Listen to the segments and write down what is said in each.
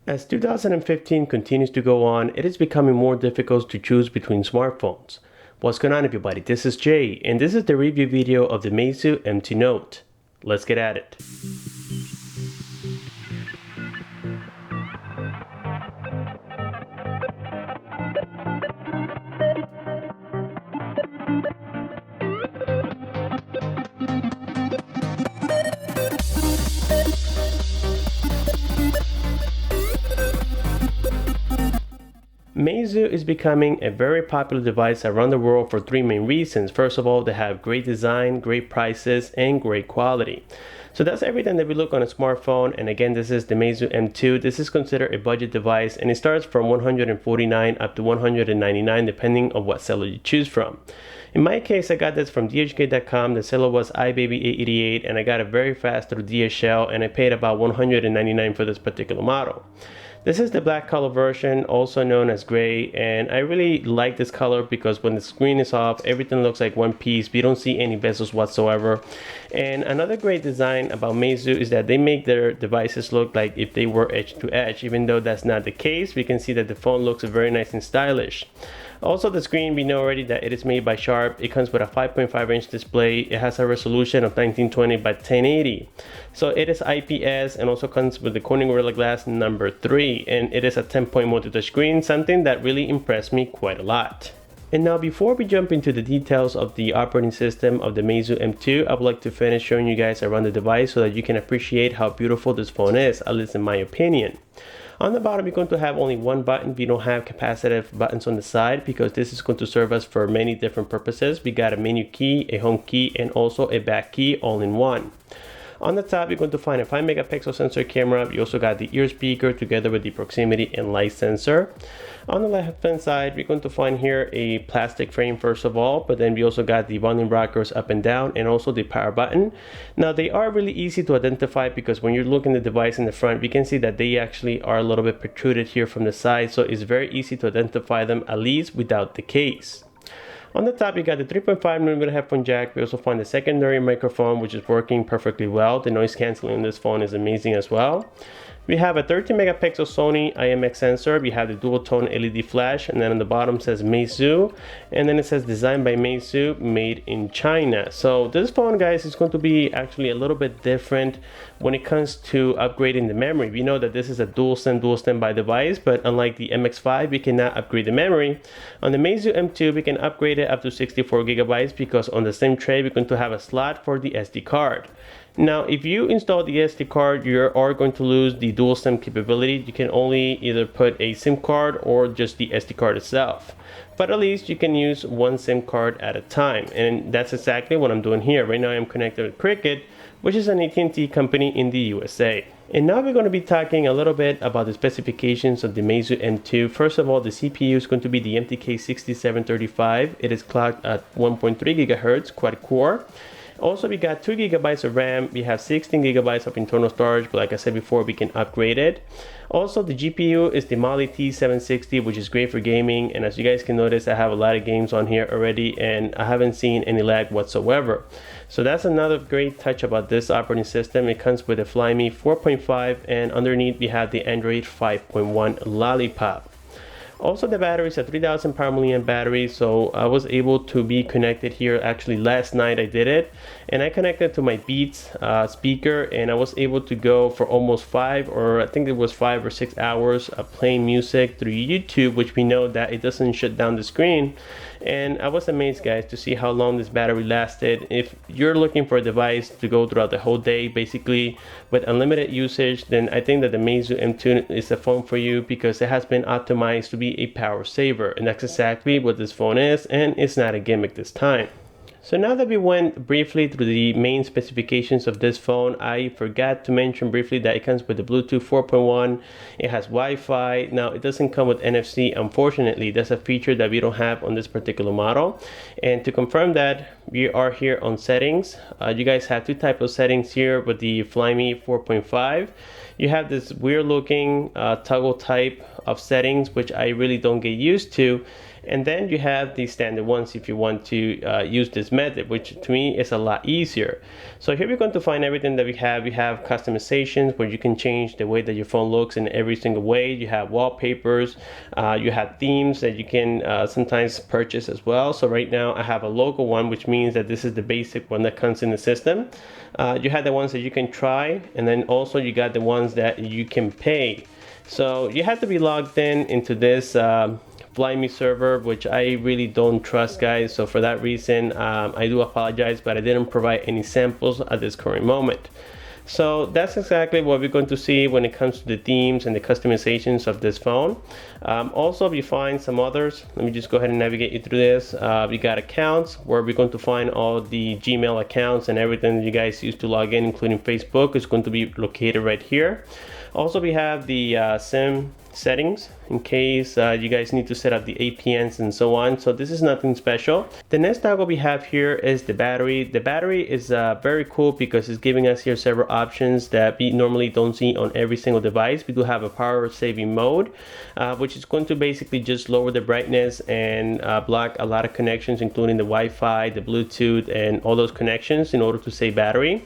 As 2015 continues to go on, it is becoming more difficult to choose between smartphones. What's going on, everybody? This is Jay, and this is the review video of the Meizu MT Note. Let's get at it. Meizu is becoming a very popular device around the world for three main reasons. First of all, they have great design, great prices, and great quality. So that's everything that we look on a smartphone. And again, this is the Meizu M2. This is considered a budget device, and it starts from $149 up to $199 depending on what seller you choose from. In my case, I got this from dhk.com. The seller was iBaby888, and I got it very fast through DHL, and I paid about $199 for this particular model. This is the black color version, also known as gray, and I really like this color because when the screen is off, everything looks like one piece. We don't see any bezels whatsoever. And another great design about Meizu is that they make their devices look like if they were edge to edge. Even though that's not the case, we can see that the phone looks very nice and stylish. Also, the screen, we know already that it is made by Sharp. It comes with a 5.5-inch display. It has a resolution of 1920 by 1080. So it is IPS and also comes with the Corning Gorilla Glass number 3. And it is a 10-point multi-touch screen, something that really impressed me quite a lot. And now, before we jump into the details of the operating system of the Meizu M2, I would like to finish showing you guys around the device so that you can appreciate how beautiful this phone is, at least in my opinion. On the bottom, you're going to have only one button. We don't have capacitive buttons on the side because this is going to serve us for many different purposes. We got a menu key, a home key, and also a back key all in one. On the top, you're going to find a 5-megapixel sensor camera. You also got the ear speaker together with the proximity and light sensor. On the left-hand side, we're going to find here a plastic frame first of all, but then we also got the volume rockers up and down and also the power button. Now, they are really easy to identify because when you're looking at the device in the front, we can see that they actually are a little bit protruded here from the side, so it's very easy to identify them, at least without the case. On the top, you got the 3.5mm headphone jack. We also find the secondary microphone, which is working perfectly well. The noise canceling on this phone is amazing as well. We have a 13-megapixel Sony IMX sensor. We have the dual tone LED flash, and then on the bottom says Meizu, and then it says designed by Meizu, made in China. So this phone, guys, is going to be actually a little bit different when it comes to upgrading the memory. We know that this is a dual standby device, but unlike the MX5, we cannot upgrade the memory. On the Meizu M2, we can upgrade it up to 64 gigabytes because on the same tray, we're going to have a slot for the SD card. Now, if you install the SD card, you are going to lose the dual SIM capability. You can only either put a SIM card or just the SD card itself. But at least you can use one SIM card at a time. And that's exactly what I'm doing here. Right now I'm connected with Cricket, which is an AT&T company in the USA. And now we're going to be talking a little bit about the specifications of the Meizu M2. First of all, the CPU is going to be the MTK6753. It is clocked at 1.3 gigahertz quad core. Also, we got 2 gigabytes of RAM. We have 16 gigabytes of internal storage, but like I said before, we can upgrade it. Also, the GPU is the Mali T760, which is great for gaming. And as you guys can notice, I have a lot of games on here already, and I haven't seen any lag whatsoever. So that's another great touch about this operating system. It comes with a Flyme 4.5, and underneath we have the Android 5.1 Lollipop. Also, the battery is a 3000 power milliamp battery, so I was able to be connected here. Actually, last night I did it, and I connected to my Beats speaker, and I was able to go for almost 5 or 6 hours of playing music through YouTube, which we know that it doesn't shut down the screen. And I was amazed, guys, to see how long this battery lasted. If you're looking for a device to go throughout the whole day, basically with unlimited usage, then I think that the Meizu M2 is the phone for you because it has been optimized to be a power saver. And that's exactly what this phone is, and it's not a gimmick this time. So now that we went briefly through the main specifications of this phone, I forgot to mention briefly that it comes with the Bluetooth 4.1. It has Wi-Fi. Now, it doesn't come with NFC. Unfortunately, that's a feature that we don't have on this particular model. And to confirm that, we are here on settings. You guys have two types of settings here with the Flyme 4.5. You have this weird looking toggle type of settings, which I really don't get used to. and then you have the standard ones if you want to use this method, which to me is a lot easier. So here we're going to find everything that we have. You have customizations where you can change the way that your phone looks in every single way. You have wallpapers, you have themes that you can sometimes purchase as well. So right now I have a local one, which means that this is the basic one that comes in the system. You have the ones that you can try, and then also you got the ones that you can pay. So you have to be logged in into this Flyme server, which I really don't trust, guys. So for that reason, I do apologize, but I didn't provide any samples at this current moment. So that's exactly what we're going to see when it comes to the themes and the customizations of this phone. Also, we find some others. Let me just go ahead and navigate you through this. We got accounts where we're going to find all the Gmail accounts and everything that you guys use to log in, including Facebook, is going to be located right here. Also, we have the SIM settings in case you guys need to set up the APNs and so on. So this is nothing special. The next toggle we have here is the battery. The battery is very cool because it's giving us here several options that we normally don't see on every single device. We do have a power saving mode, which is going to basically just lower the brightness and block a lot of connections, including the Wi-Fi, the Bluetooth, and all those connections in order to save battery.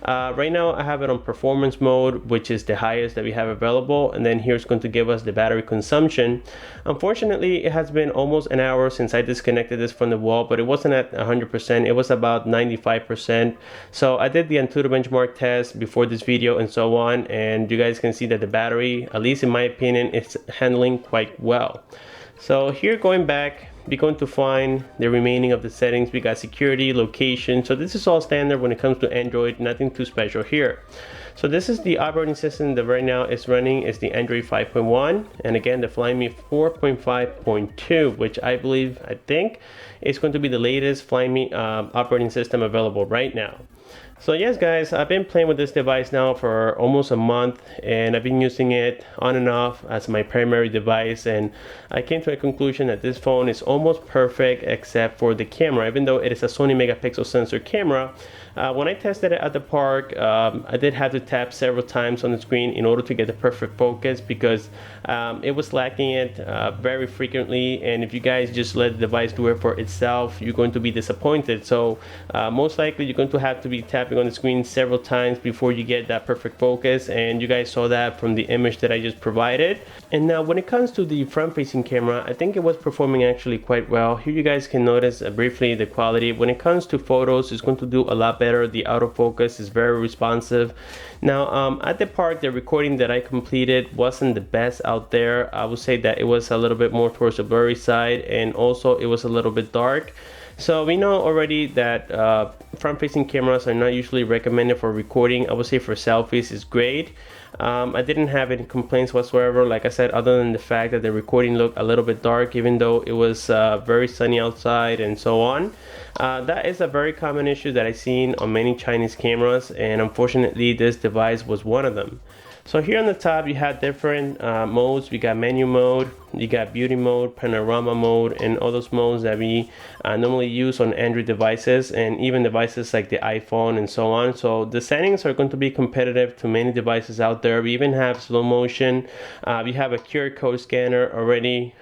Right now I have it on performance mode, which is the highest that we have available, and then here's going to give us the battery consumption. Unfortunately, it has been almost an hour since I disconnected this from the wall, but it wasn't at 100%. It was about 95%. So I did the Antutu benchmark test before this video and so on, and you guys can see that the battery, at least in my opinion, is handling quite well. So here, going back, we're going to find the remaining of the settings. We got security, location. So this is all standard when it comes to Android, nothing too special here. So this is the operating system that right now is running, is the Android 5.1, and again the Flyme 4.5.2, which I think is going to be the latest Flyme operating system available right now. So yes, guys, I've been playing with this device now for almost a month, and I've been using it on and off as my primary device, and I came to a conclusion that this phone is almost perfect except for the camera. Even though it is a Sony megapixel sensor camera, when I tested it at the park, I did have to tap several times on the screen in order to get the perfect focus because it was lacking it very frequently, and if you guys just let the device do it for itself, you're going to be disappointed. So most likely you're going to have to be tapping on the screen several times before you get that perfect focus, and you guys saw that from the image that I just provided. And now when it comes to the front facing camera, I think it was performing actually quite well. Here you guys can notice briefly the quality. When it comes to photos, it's going to do a lot better. The autofocus is very responsive. Now at the park, the recording that I completed wasn't the best out there. I would say that it was a little bit more towards the blurry side, and also it was a little bit dark. So we know already that front-facing cameras are not usually recommended for recording. I would say for selfies is great. I didn't have any complaints whatsoever, like I said, other than the fact that the recording looked a little bit dark, even though it was very sunny outside and so on. That is a very common issue that I've seen on many Chinese cameras, and unfortunately this device was one of them. So here on the top you have different modes. We got menu mode, you got beauty mode, panorama mode, and all those modes that we normally use on Android devices and even devices like the iPhone and so on. So the settings are going to be competitive to many devices out there. We even have slow motion. We have a QR code scanner already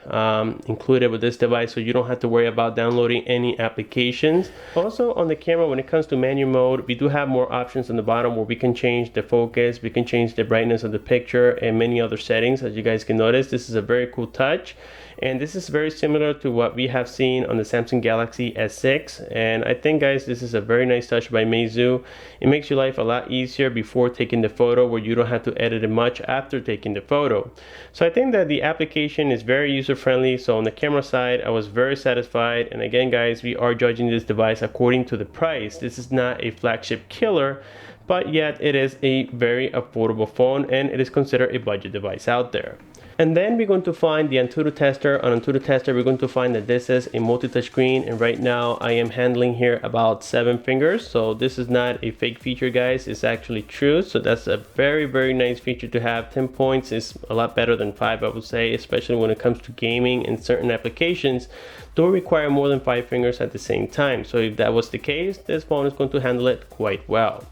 included with this device, so you don't have to worry about downloading any applications. Also on the camera, when it comes to menu mode, we do have more options on the bottom where we can change the focus, we can change the brightness of the picture, and many other settings. As you guys can notice, this is a very cool touch, and this is very similar to what we have seen on the Samsung Galaxy S6, and I think, guys, this is a very nice touch by Meizu. It makes your life a lot easier before taking the photo, where you don't have to edit it much after taking the photo. So I think that the application is very user friendly. So on the camera side, I was very satisfied, and again, guys, we are judging this device according to the price. This is not a flagship killer, but yet it is a very affordable phone, and it is considered a budget device out there. And then we're going to find the Antutu tester. On Antutu tester, we're going to find that this is a multi-touch screen, and right now I am handling here about 7 fingers. So this is not a fake feature, guys, it's actually true. So that's a very, very nice feature to have. 10 points is a lot better than 5, I would say, especially when it comes to gaming and certain applications don't require more than 5 fingers at the same time. So if that was the case, this phone is going to handle it quite well.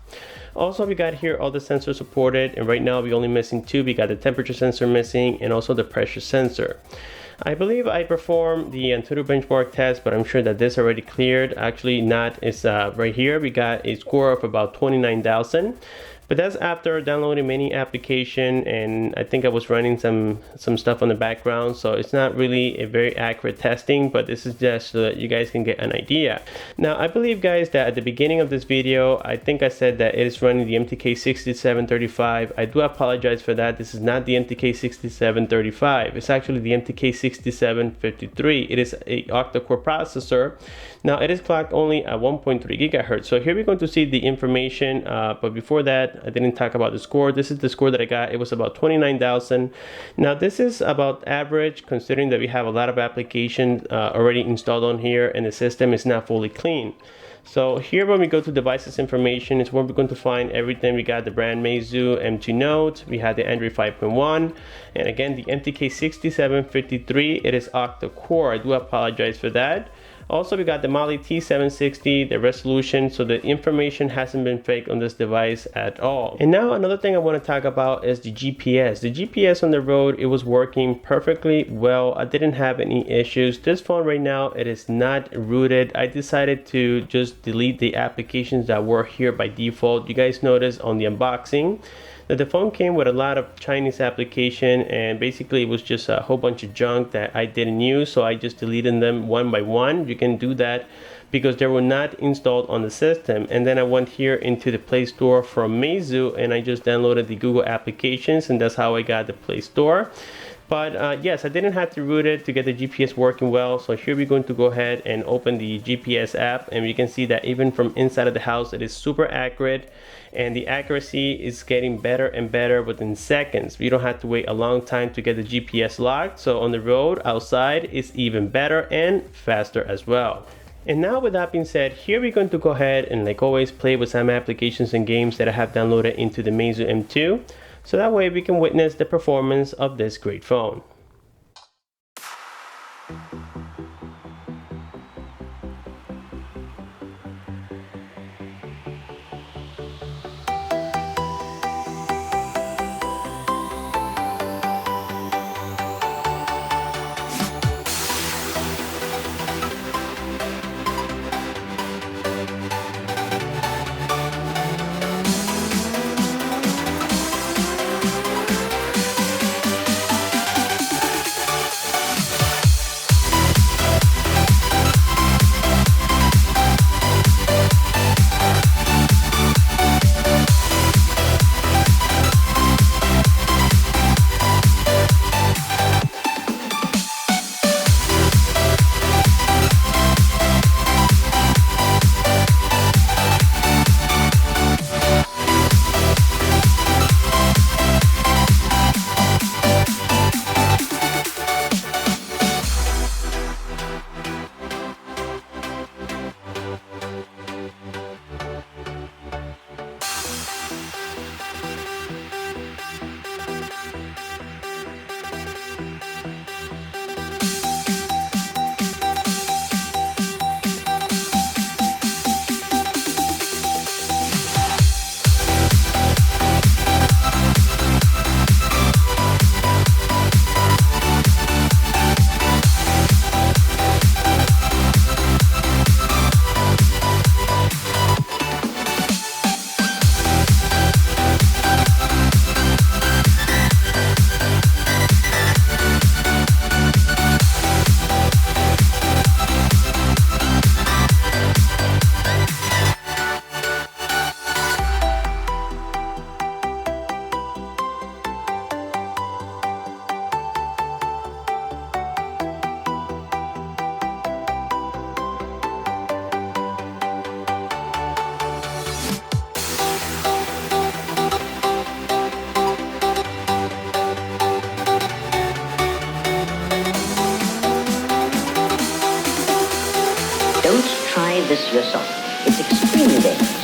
Also, we got here all the sensors supported, and right now we're only missing 2. We got the temperature sensor missing and also the pressure sensor. I believe I performed the Antutu benchmark test, but I'm sure that this already cleared. Actually not, it's right here. We got a score of about 29,000. But that's after downloading many application, and I think I was running some stuff on the background, so it's not really a very accurate testing, but this is just so that you guys can get an idea. Now I believe, guys, that at the beginning of this video I think I said that it is running the MTK6735. I do apologize for that. This is not the MTK6735. It's actually the MTK6753. It is a octa-core processor. Now it is clocked only at 1.3 gigahertz. So here we're going to see the information, but before that I didn't talk about the score. This is the score that I got. It was about 29,000. Now this is about average, considering that we have a lot of applications already installed on here and the system is not fully clean. So here when we go to devices information is where we're going to find everything. We got the brand Meizu M2 Note, we had the Android 5.1, and again the MTK6753. It is octa-core. I do apologize for that. Also, we got the Mali T760, the resolution, so the information hasn't been faked on this device at all. And now another thing I want to talk about is the GPS. The GPS on the road, it was working perfectly well. I didn't have any issues. This phone right now, it is not rooted. I decided to just delete the applications that were here by default. You guys notice on the unboxing that the phone came with a lot of Chinese application, and basically it was just a whole bunch of junk that I didn't use, so I just deleted them one by one. You can do that because they were not installed on the system. And then I went here into the Play Store from Meizu and I just downloaded the Google applications, and that's how I got the Play Store. But yes, I didn't have to root it to get the GPS working well. So here we're going to go ahead and open the GPS app, and you can see that even from inside of the house it is super accurate, and the accuracy is getting better and better within seconds. You don't have to wait a long time to get the GPS locked. So on the road outside it's even better and faster as well. And now with that being said, here we're going to go ahead and, like always, play with some applications and games that I have downloaded into the Meizu M2, so that way we can witness the performance of this great phone. Don't try this yourself. It's extremely dangerous.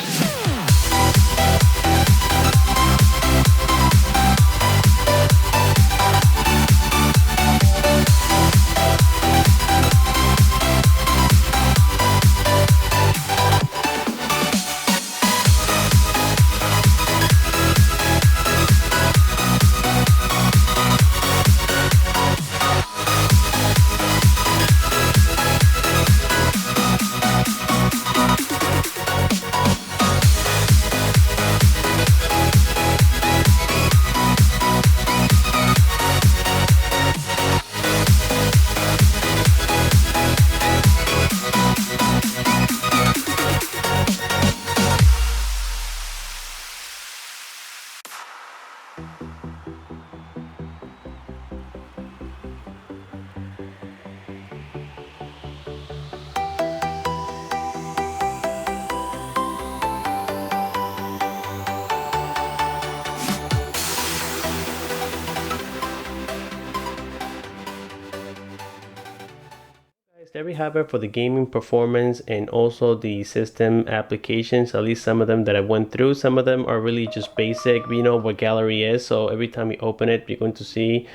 There we have it for the gaming performance and also the system applications, at least some of them that I went through. Some of them are really just basic. We know what gallery is, so every time you open it, you're going to see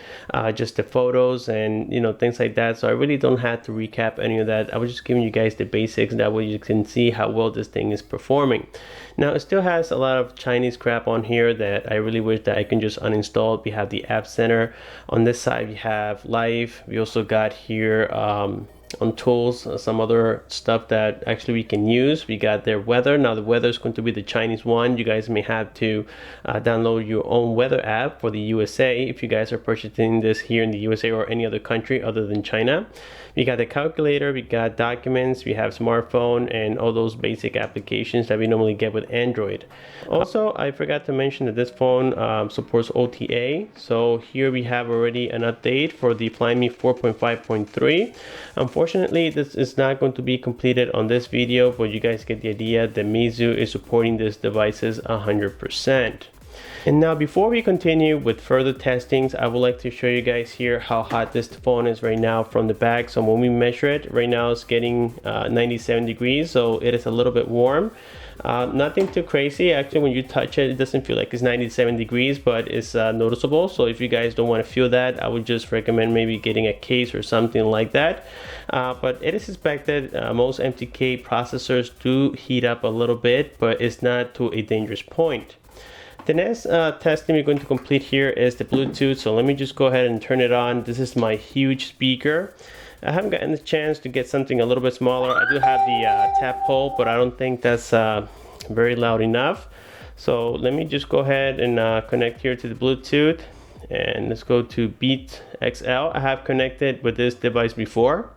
just the photos and things like that. So I really don't have to recap any of that. I was just giving you guys the basics, that way you can see how well this thing is performing. Now it still has a lot of Chinese crap on here that I really wish that I can just uninstall. We have the App Center. On this side we have Live. We also got here on tools some other stuff that actually we can use. We got their weather. Now the weather is going to be the Chinese one. You guys may have to download your own weather app for the USA if you guys are purchasing this here in the USA or any other country other than China. We got the calculator, we got documents, we have smartphone, and all those basic applications that we normally get with Android. Also, I forgot to mention that this phone supports OTA. So here we have already an update for the Flyme 4.5.3. Unfortunately, this is not going to be completed on this video, but you guys get the idea that Meizu is supporting these devices 100%. And now before we continue with further testings, I would like to show you guys here how hot this phone is right now from the back. So when we measure it, right now it's getting 97 degrees, so it is a little bit warm. Nothing too crazy. Actually, when you touch it, it doesn't feel like it's 97 degrees, but it's noticeable. So if you guys don't want to feel that, I would just recommend maybe getting a case or something like that. But it is expected. Most MTK processors do heat up a little bit, but it's not to a dangerous point. The next testing we're going to complete here is the Bluetooth. So let me just go ahead and turn it on. This is my huge speaker. I haven't gotten the chance to get something a little bit smaller. I do have the tap hole, but I don't think that's very loud enough. So let me just go ahead and connect here to the Bluetooth. And let's go to Beat XL. I have connected with this device before.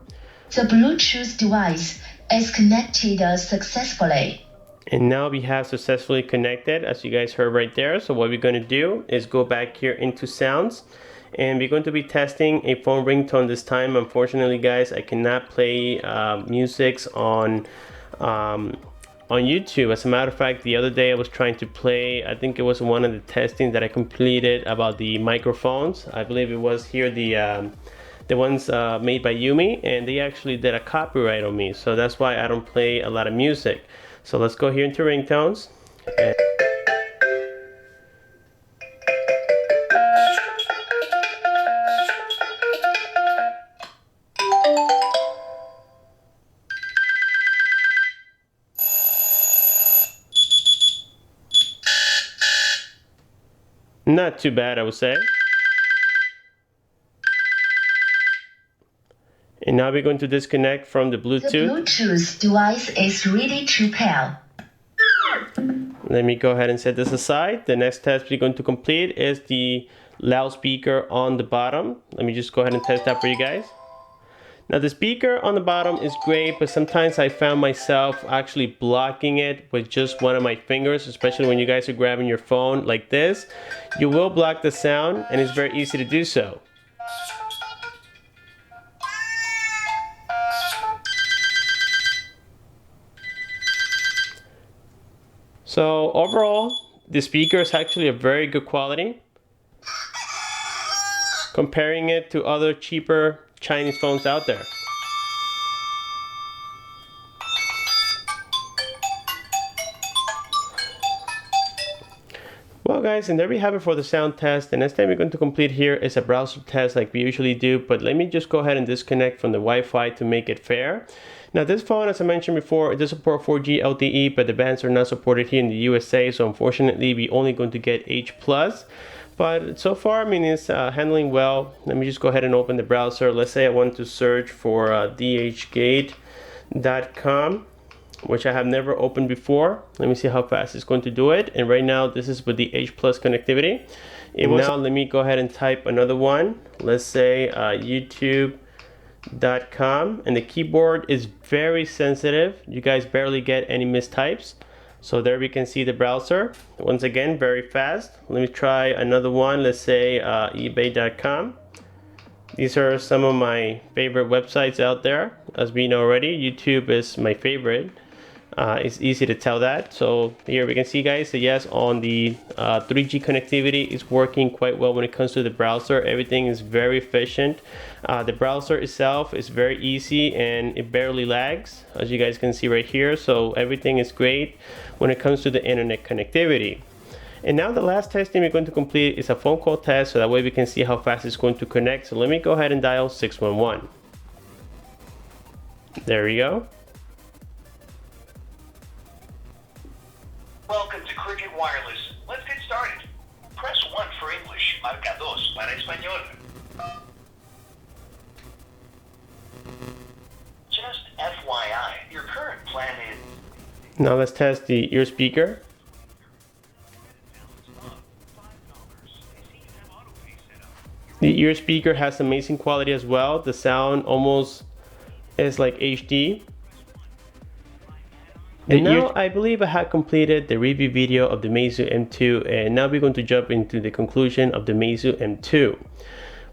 The Bluetooth device is connected successfully. And now we have successfully connected, as you guys heard right there. So what we're going to do is go back here into sounds, and we're going to be testing a phone ringtone this time. Unfortunately, guys, I cannot play musics on YouTube. As a matter of fact, the other day I was trying to play, I think it was one of the testing that I completed about the microphones. I believe it was here the ones made by Yumi, and they actually did a copyright on me. So that's why I don't play a lot of music. So let's go here into ringtones. Not too bad, I would say. And now we're going to disconnect from the Bluetooth. The Bluetooth device is ready to pair. Let me go ahead and set this aside. The next test we're going to complete is the loudspeaker on the bottom. Let me just go ahead and test that for you guys. Now the speaker on the bottom is great, but sometimes I found myself actually blocking it with just one of my fingers, especially when you guys are grabbing your phone like this. You will block the sound, and it's very easy to do so. So overall, the speaker is actually a very good quality. Comparing it to other cheaper Chinese phones out there. Well guys, and there we have it for the sound test. The next thing we're going to complete here is a browser test like we usually do, but let me just go ahead and disconnect from the Wi-Fi to make it fair. Now this phone, as I mentioned before, it does support 4G LTE, but the bands are not supported here in the USA, so unfortunately we're only going to get H+. But so far, I mean, it's handling well. Let me just go ahead and open the browser. Let's say I want to search for dhgate.com, which I have never opened before. Let me see how fast it's going to do it. And right now, this is with the H+ connectivity. And now let me go ahead and type another one. Let's say youtube.com, and the keyboard is very sensitive. You guys barely get any mistypes. So there we can see the browser. Once again, very fast. Let me try another one. Let's say ebay.com. These are some of my favorite websites out there. As we know already, YouTube is my favorite. It's easy to tell that. So here we can see, guys, that yes, on the 3G connectivity is working quite well when it comes to the browser. Everything is very efficient. The browser itself is very easy and it barely lags, as you guys can see right here. So everything is great when it comes to the internet connectivity. And now the last testing we're going to complete is a phone call test, so that way we can see how fast it's going to connect. So let me go ahead and dial 611. There we go. Welcome to Cricket Wireless. Let's get started. Press 1 for English. Marca 2 para español. Just FYI, your current plan is... Now let's test the ear speaker. The ear speaker has amazing quality as well. The sound almost is like HD. And now I believe I have completed the review video of the Meizu M2, and now we're going to jump into the conclusion of the Meizu M2.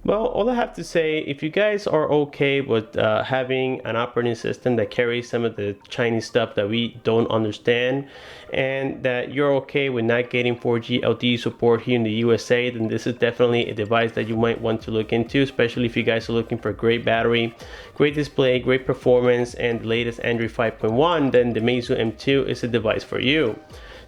Well, all I have to say, if you guys are okay with having an operating system that carries some of the Chinese stuff that we don't understand, and that you're okay with not getting 4G LTE support here in the USA, then this is definitely a device that you might want to look into, especially if you guys are looking for great battery, great display, great performance, and the latest Android 5.1, then the Meizu M2 is a device for you.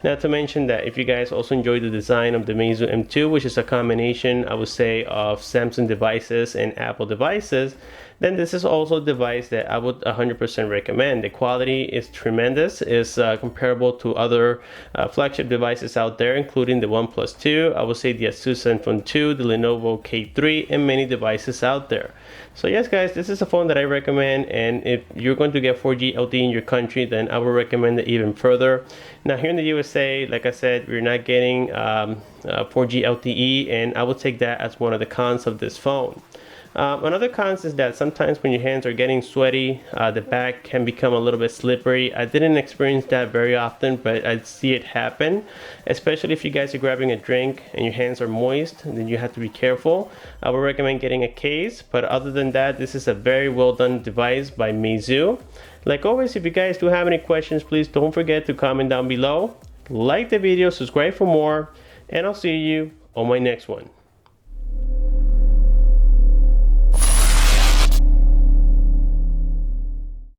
Not to mention that if you guys also enjoy the design of the Meizu M2, which is a combination, I would say, of Samsung devices and Apple devices, then this is also a device that I would 100% recommend. The quality is tremendous. It's comparable to other flagship devices out there, including the OnePlus 2, I would say the Asus Zenfone 2, the Lenovo K3, and many devices out there. So yes, guys, this is a phone that I recommend, and if you're going to get 4G LTE in your country, then I would recommend it even further. Now here in the USA, like I said, we're not getting 4G LTE, and I would take that as one of the cons of this phone. Another cons is that sometimes when your hands are getting sweaty, the back can become a little bit slippery. I didn't experience that very often, but I see it happen, especially if you guys are grabbing a drink and your hands are moist, then you have to be careful. I would recommend getting a case, but other than that, this is a very well done device by Meizu. Like always, if you guys do have any questions, please don't forget to comment down below. Like the video, subscribe for more, and I'll see you on my next one.